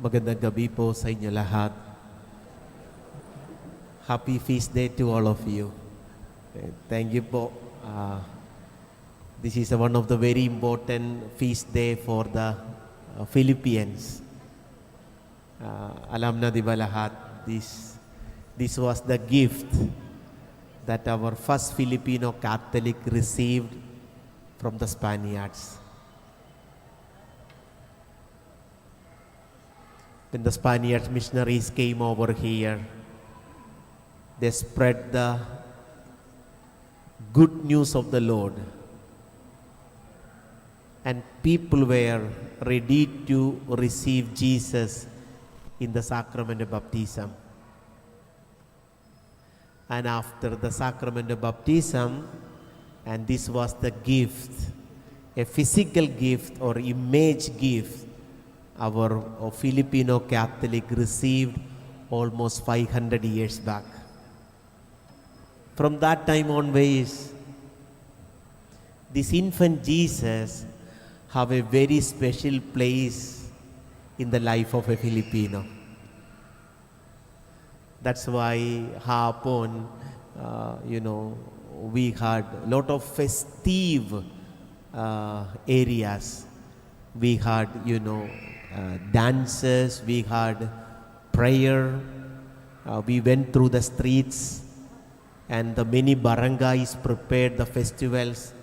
Magandang gabi po sa inyo lahat. Happy feast day to all of you. Thank you po. This is one of the very important feast day for the Philippines. Alam na di ba lahat, this was the gift that our first Filipino Catholic received from the Spaniards. When the Spanish missionaries came over here, they spread the good news of the Lord. And people were ready to receive Jesus in the sacrament of baptism. And after the sacrament of baptism, and this was the gift, a physical gift or image gift, our Filipino Catholic received almost 500 years back. From that time onwards, this infant Jesus have a very special place in the life of a Filipino. That's why hapon, we had a lot of festive areas. We had, dances, we had prayer, we went through the streets, and the many barangays prepared the festivals.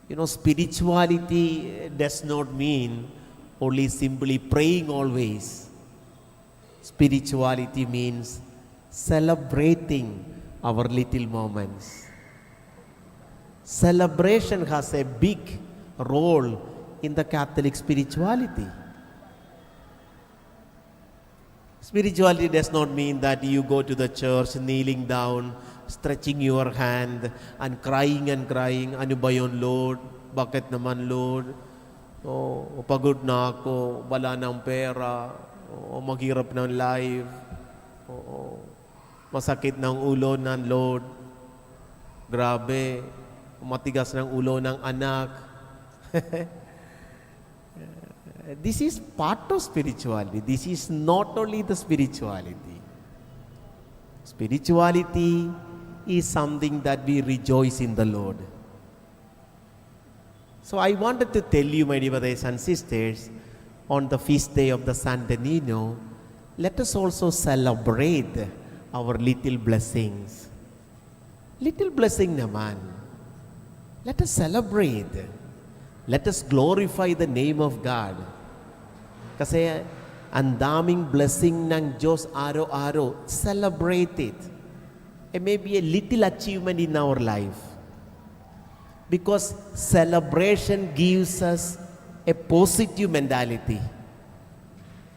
Spirituality does not mean only simply praying always. Spirituality means celebrating our little moments. Celebration has a big role in the Catholic spirituality. Spirituality does not mean that you go to the church kneeling down, stretching your hand and crying, ano ba yun, Lord? Bakit naman, Lord? Pagod na ako, wala ng pera, maghirap ng life, masakit ng ulo ng Lord, grabe, matigas ng ulo ng anak. This is part of spirituality. This is not only the spirituality. Spirituality is something that we rejoice in the Lord. So I wanted to tell you, my dear brothers and sisters, on the feast day of the Santo Niño, let us also celebrate our little blessings. Little blessing naman. Let us celebrate. Let us glorify the name of God. Kasi ang daming blessing ng Diyos araw-araw. Celebrate it. It may be a little achievement in our life. Because celebration gives us a positive mentality.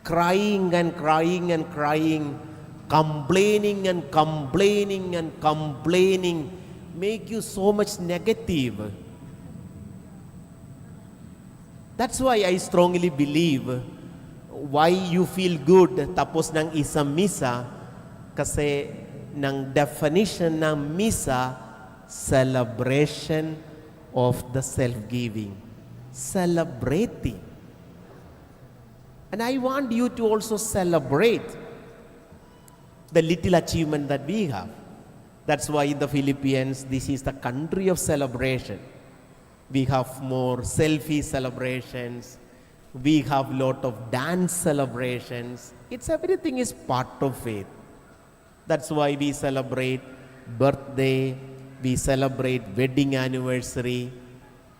Crying and crying and crying, complaining and complaining and complaining make you so much negative. That's why I strongly believe why you feel good tapos ng isang misa, kasi ng definition ng misa, celebration of the self-giving. Celebrating. And I want you to also celebrate the little achievement that we have. That's why in the Philippines, this is the country of celebration. We have more selfie celebrations. We have lot of dance celebrations. Everything is part of it. That's why we celebrate birthday. We celebrate wedding anniversary.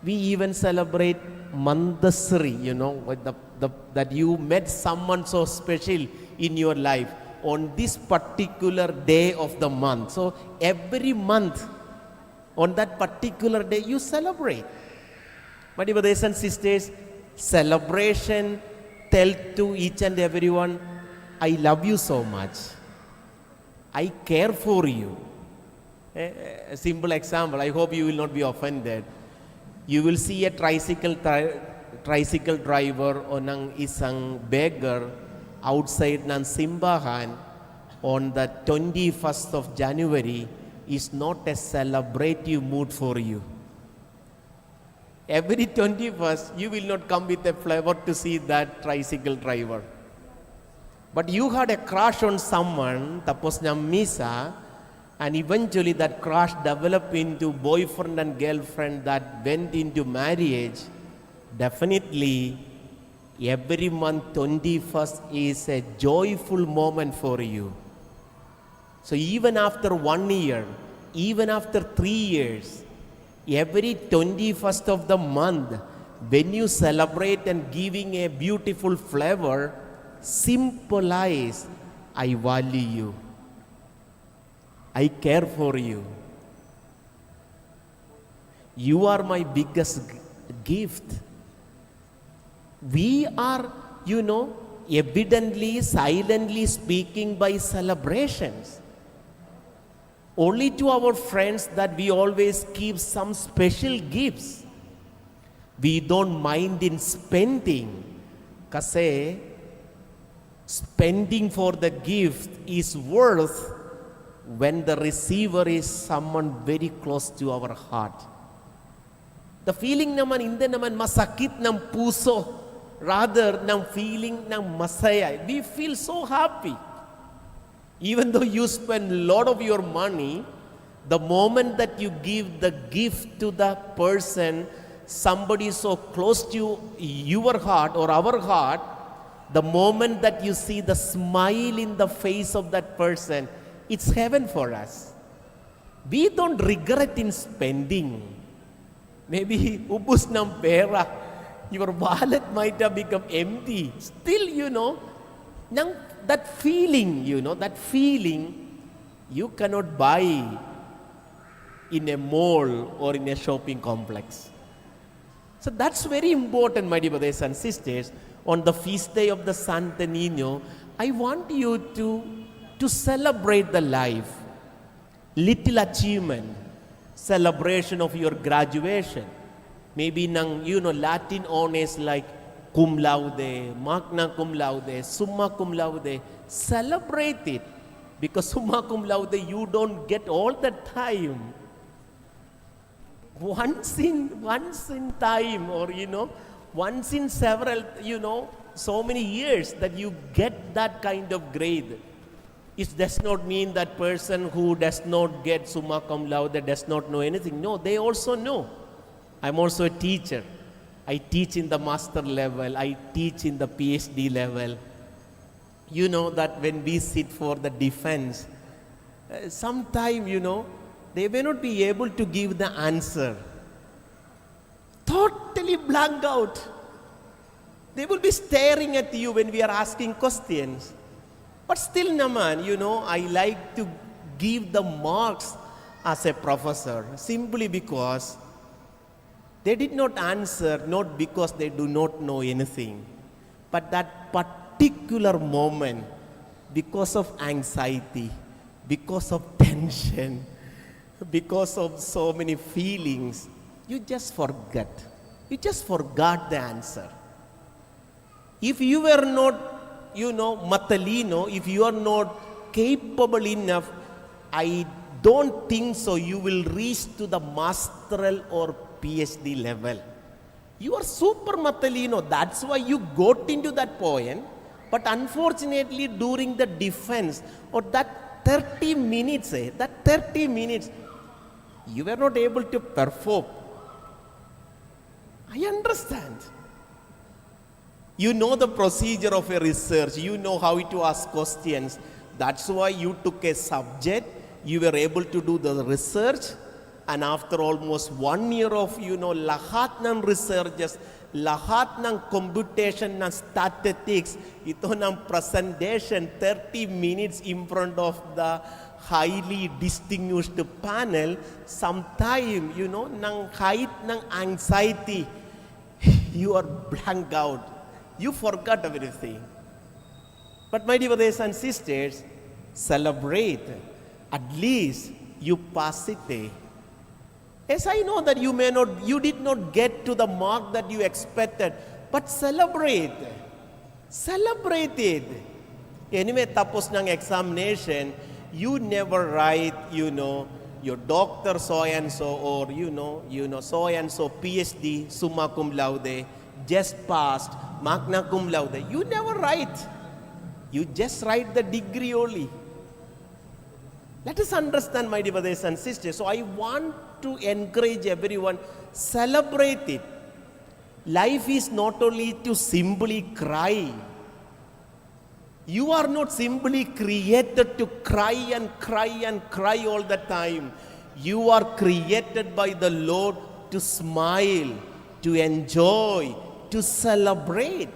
We even celebrate mandasari, that you met someone so special in your life on this particular day of the month. So every month, on that particular day, you celebrate. My dear brothers and sisters, celebration tell to each and everyone, I love you so much. I care for you. A simple example, I hope you will not be offended. You will see a tricycle driver o ng isang beggar outside ng simbahan on the 21st of January is not a celebrative mood for you. Every 21st, you will not come with a flavor to see that tricycle driver. But you had a crush on someone, tapos na misa, and eventually that crush developed into boyfriend and girlfriend that went into marriage. Definitely, every month 21st is a joyful moment for you. So even after 1 year, even after 3 years, every 21st of the month, when you celebrate and giving a beautiful flavor, symbolize, I value you. I care for you. You are my biggest gift. We are, evidently, silently speaking by celebrations. Only to our friends that we always give some special gifts. We don't mind in spending. Kasi spending for the gift is worth when the receiver is someone very close to our heart. The feeling naman, hindi naman masakit ng puso, rather ng feeling ng masaya. We feel so happy. Even though you spend a lot of your money, the moment that you give the gift to the person, somebody so close to your heart or our heart, the moment that you see the smile in the face of that person, it's heaven for us. We don't regret in spending. Maybe ubus ng pera, your wallet might have become empty. Still, that feeling, you cannot buy in a mall or in a shopping complex. So that's very important, my dear brothers and sisters. On the feast day of the Santo Niño, I want you to celebrate the life, little achievement, celebration of your graduation. Maybe Latin honors like cum laude, magna cum laude, summa cum laude. Celebrate it, because summa cum laude you don't get all the time. Once in time, or once in several, so many years that you get that kind of grade. It does not mean that person who does not get summa cum laude does not know anything. No, they also know. I'm also a teacher. I teach in the master level. I teach in the PhD level. You know that when we sit for the defense, sometime, they may not be able to give the answer. Totally blank out. They will be staring at you when we are asking questions. But still naman, I like to give the marks as a professor simply because they did not answer, not because they do not know anything, but that particular moment, because of anxiety, because of tension, because of so many feelings, you just forgot. You just forgot the answer. If you were not, matalino, if you are not capable enough, I don't think so you will reach to the masteral or PhD level. You are super matalino. That's why you got into that point. But unfortunately, during the defense, or that 30 minutes, you were not able to perform. I understand. You know the procedure of a research. You know how to ask questions. That's why you took a subject. You were able to do the research. And after almost 1 year of, lahat ng researches, lahat ng computation ng statistics, ito ng presentation, 30 minutes in front of the highly distinguished panel, sometime, ng height ng anxiety, you are blank out. You forgot everything. But my dear brothers and sisters, celebrate. At least you pass it. Yes, I know that you did not get to the mark that you expected, but celebrate. Celebrate it. Anyway, tapos ng examination, you never write, your doctor so-and-so or, so-and-so PhD, summa cum laude, just passed, magna cum laude. You never write. You just write the degree only. Let us understand, my dear brothers and sisters. So I want to encourage everyone, celebrate it. Life is not only to simply cry. You are not simply created to cry and cry and cry all the time. You are created by the Lord to smile, to enjoy, to celebrate.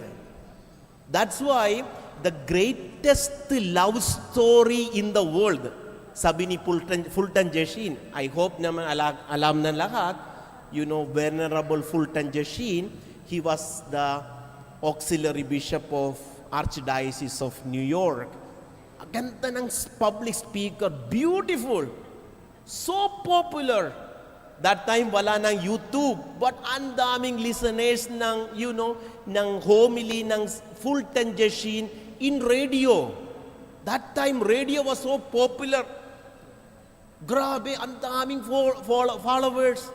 That's why the greatest love story in the world, sabi ni Fulton Jeshin, I hope naman alam na lahat, you know, Venerable Fulton Jeshin, he was the auxiliary bishop of Archdiocese of New York. Ganda ng public speaker, beautiful, so popular. That time wala ng YouTube, but ang daming listeners ng, you know, ng homily ng Fulton Jeshin in radio. That time radio was so popular. Grabe, ang daming followers.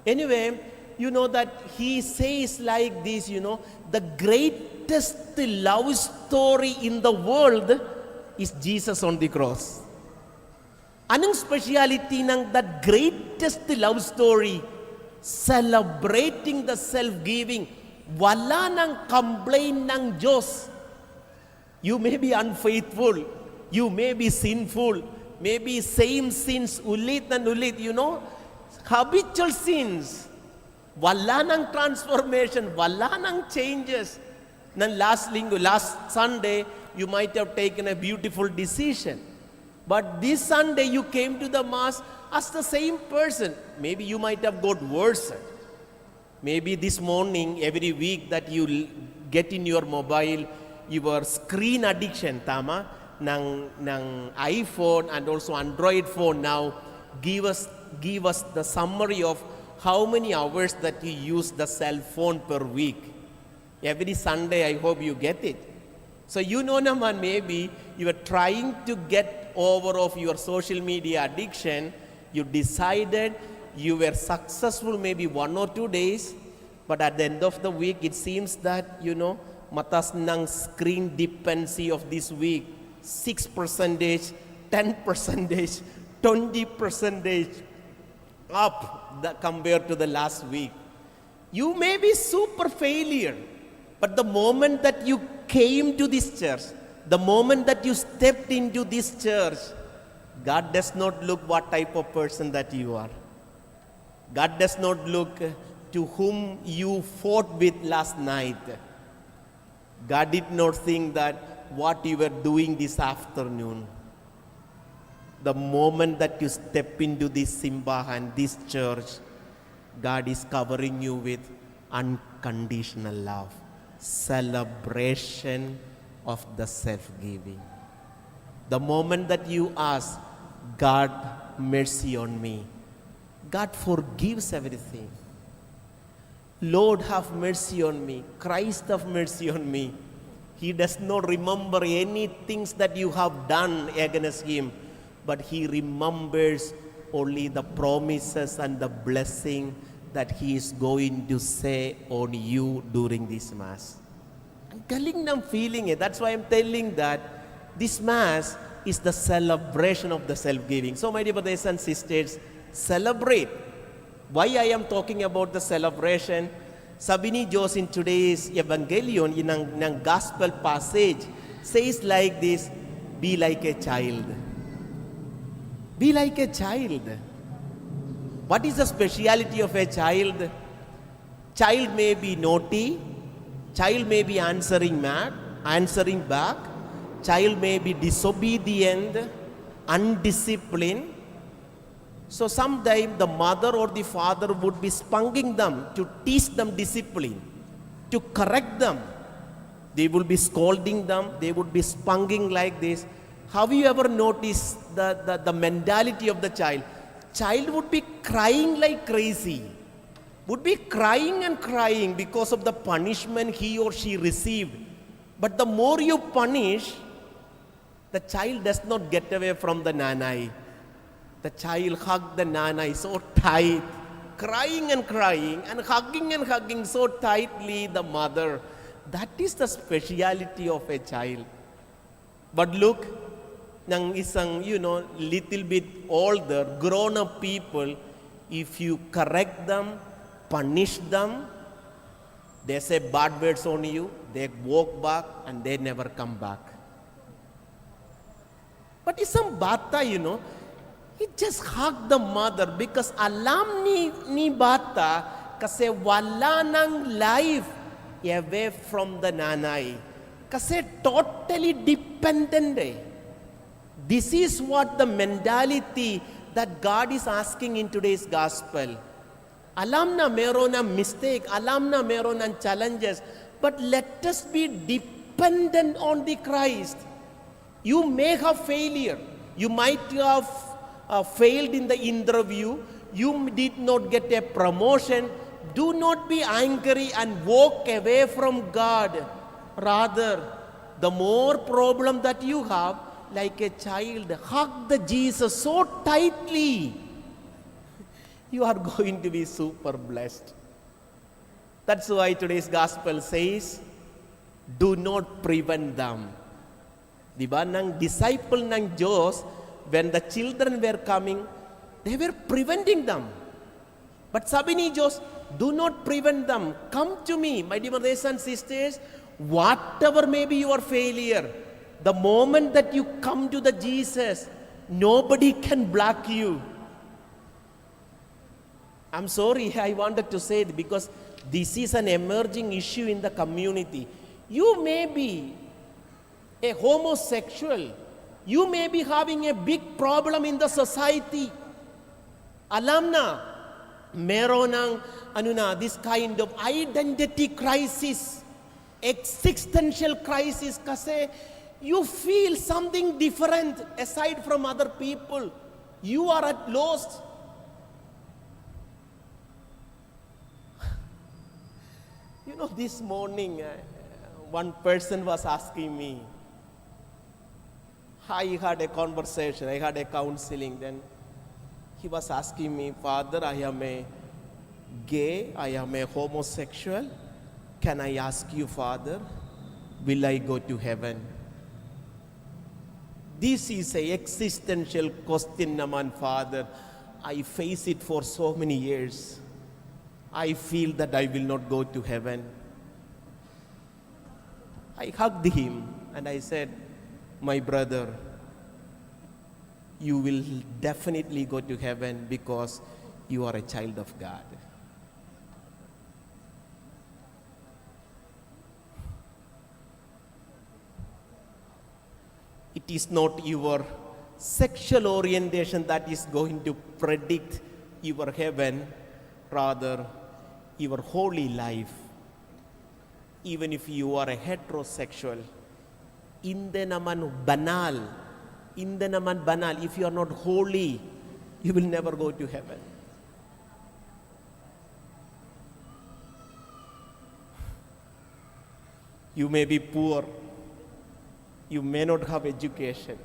Anyway, you know that he says like this, you know, the greatest love story in the world is Jesus on the cross. Anong speciality ng that greatest love story? Celebrating the self-giving. Wala nang complain ng Diyos. You may be unfaithful. You may be sinful. Maybe same sins ulit and ulit, you know. Habitual sins. Wala nang transformation. Wala nang changes. Nang last Sunday, you might have taken a beautiful decision. But this Sunday you came to the Mass as the same person. Maybe you might have got worse. Maybe this morning, every week that you get in your mobile, your screen addiction, tama, ng iPhone and also Android phone now, give us the summary of how many hours that you use the cell phone per week. Every Sunday, I hope you get it. So you know naman, maybe you are trying to get over of your social media addiction. You decided you were successful maybe 1 or 2 days, but at the end of the week, it seems that, you know, matas ng screen dependency of this week, 6%, 10%, 20% up compared to the last week. You may be super failure, but the moment that you came to this church, the moment that you stepped into this church, God does not look what type of person that you are. God does not look to whom you fought with last night. God did not think that what you were doing this afternoon. The moment that you step into this simba and this church, God is covering you with unconditional love, celebration of the self-giving. The moment that you ask, God, mercy on me, God forgives everything. Lord, have mercy on me. Christ, have mercy on me. He does not remember any things that you have done against him, but he remembers only the promises and the blessing that he is going to say on you during this Mass. Ang galing ng feeling eh. That's why I'm telling that this Mass is the celebration of the self-giving. So my dear brothers and sisters, celebrate. Why I am talking about the celebration? Sabi ni Diyos in today's Evangelion, ng Gospel passage, says like this, be like a child. Be like a child. What is the speciality of a child? Child may be naughty. Child may be answering back. Child may be disobedient, undisciplined. So sometimes the mother or the father would be spanking them to teach them discipline, to correct them. They will be scolding them. They would be spanking like this. Have you ever noticed the mentality of the child? Child would be crying like crazy. Would be crying and crying because of the punishment he or she received. But the more you punish, the child does not get away from the nanai. The child hugged the nanai so tight, crying and hugging so tightly the mother. That is the speciality of a child. But look, ng isang, little bit older, grown-up people, if you correct them, punish them, they say bad words on you, they walk back and they never come back. But isang bata, he just hugged the mother because alam ni bata kasi wala ng life away from the nanay. Kasi totally dependent eh. This is what the mentality that God is asking in today's gospel. Alam na meron ng mistake, alam na meron ng challenges, but let us be dependent on the Christ. You may have failure. You might have failed in the interview. You did not get a promotion. Do not be angry and walk away from God. Rather, the more problem that you have, like a child, hug the Jesus so tightly. You are going to be super blessed. That's why today's gospel says, do not prevent them. Diba? Nang disciple ng Diyos, when the children were coming, they were preventing them. But sabi ni Diyos, do not prevent them. Come to me, my dear brothers and sisters, whatever may be your failure, the moment that you come to the Jesus, nobody can block you. I'm sorry, I wanted to say it because this is an emerging issue in the community. You may be a homosexual. You may be having a big problem in the society. Alam na, meron ng, this kind of identity crisis, existential crisis kasi you feel something different aside from other people. You are at lost. This morning, one person was asking me, I had a conversation, I had a counseling, then he was asking me, Father, I am a gay, I am a homosexual. Can I ask you, Father, will I go to heaven? This is an existential question naman, Father. I face it for so many years. I feel that I will not go to heaven. I hugged him and I said, my brother, you will definitely go to heaven because you are a child of God. It is not your sexual orientation that is going to predict your heaven, rather your holy life. Even if you are a heterosexual, hindi naman banal, if you are not holy, you will never go to heaven. You may be poor, you may not have education,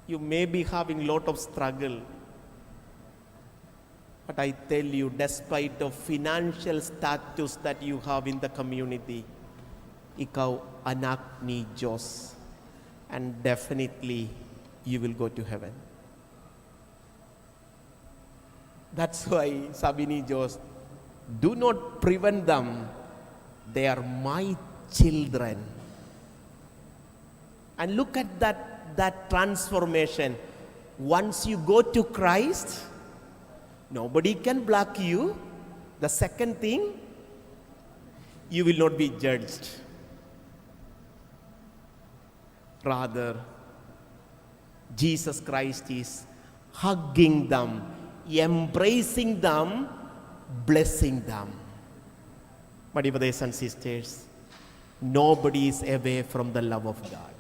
you may be having lot of struggle. But I tell you, despite the financial status that you have in the community, ikaw anak ni Diyos. And definitely, you will go to heaven. That's why, sabi ni Diyos, do not prevent them. They are my children. And look at that transformation. Once you go to Christ, nobody can block you. The second thing, you will not be judged. Rather, Jesus Christ is hugging them, embracing them, blessing them. My dear brothers and sisters, nobody is away from the love of God.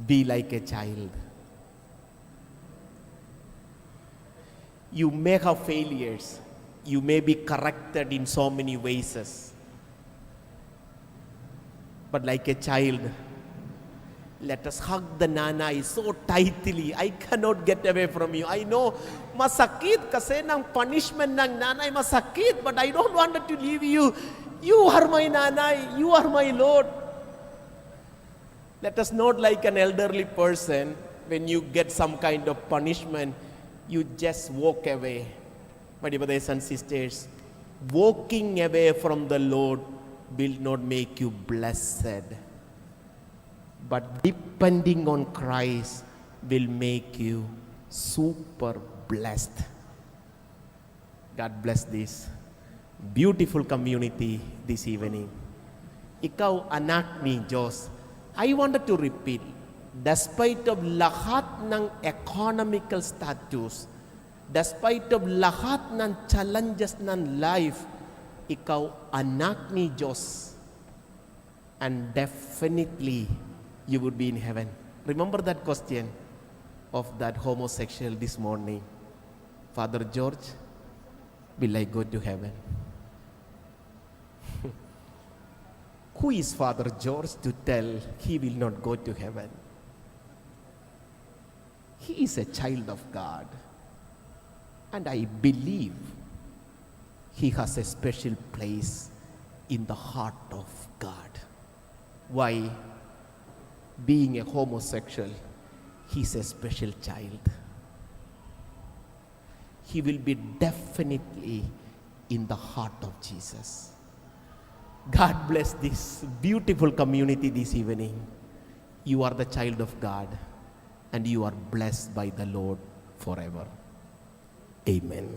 Be like a child. You may have failures. You may be corrected in so many ways. But like a child, let us hug the nanay so tightly. I cannot get away from you. I know, masakit kasi ng punishment ng nanay, masakit, but I don't want to leave you. You are my nanay. You are my Lord. Let us not like an elderly person, when you get some kind of punishment, you just walk away. My dear brothers and sisters, walking away from the Lord will not make you blessed. But depending on Christ will make you super blessed. God bless this beautiful community this evening. Ikaw anak ni Diyos. I wanted to repeat, despite of lahat ng economical status, despite of lahat ng challenges ng life, ikaw anak ni Diyos. And definitely, you would be in heaven. Remember that question of that homosexual this morning. Father George, will I go to heaven? Who is Father George to tell he will not go to heaven? He is a child of God. And I believe he has a special place in the heart of God. Why? Being a homosexual, he's a special child. He will be definitely in the heart of Jesus. God bless this beautiful community this evening. You are the child of God and you are blessed by the Lord forever. Amen.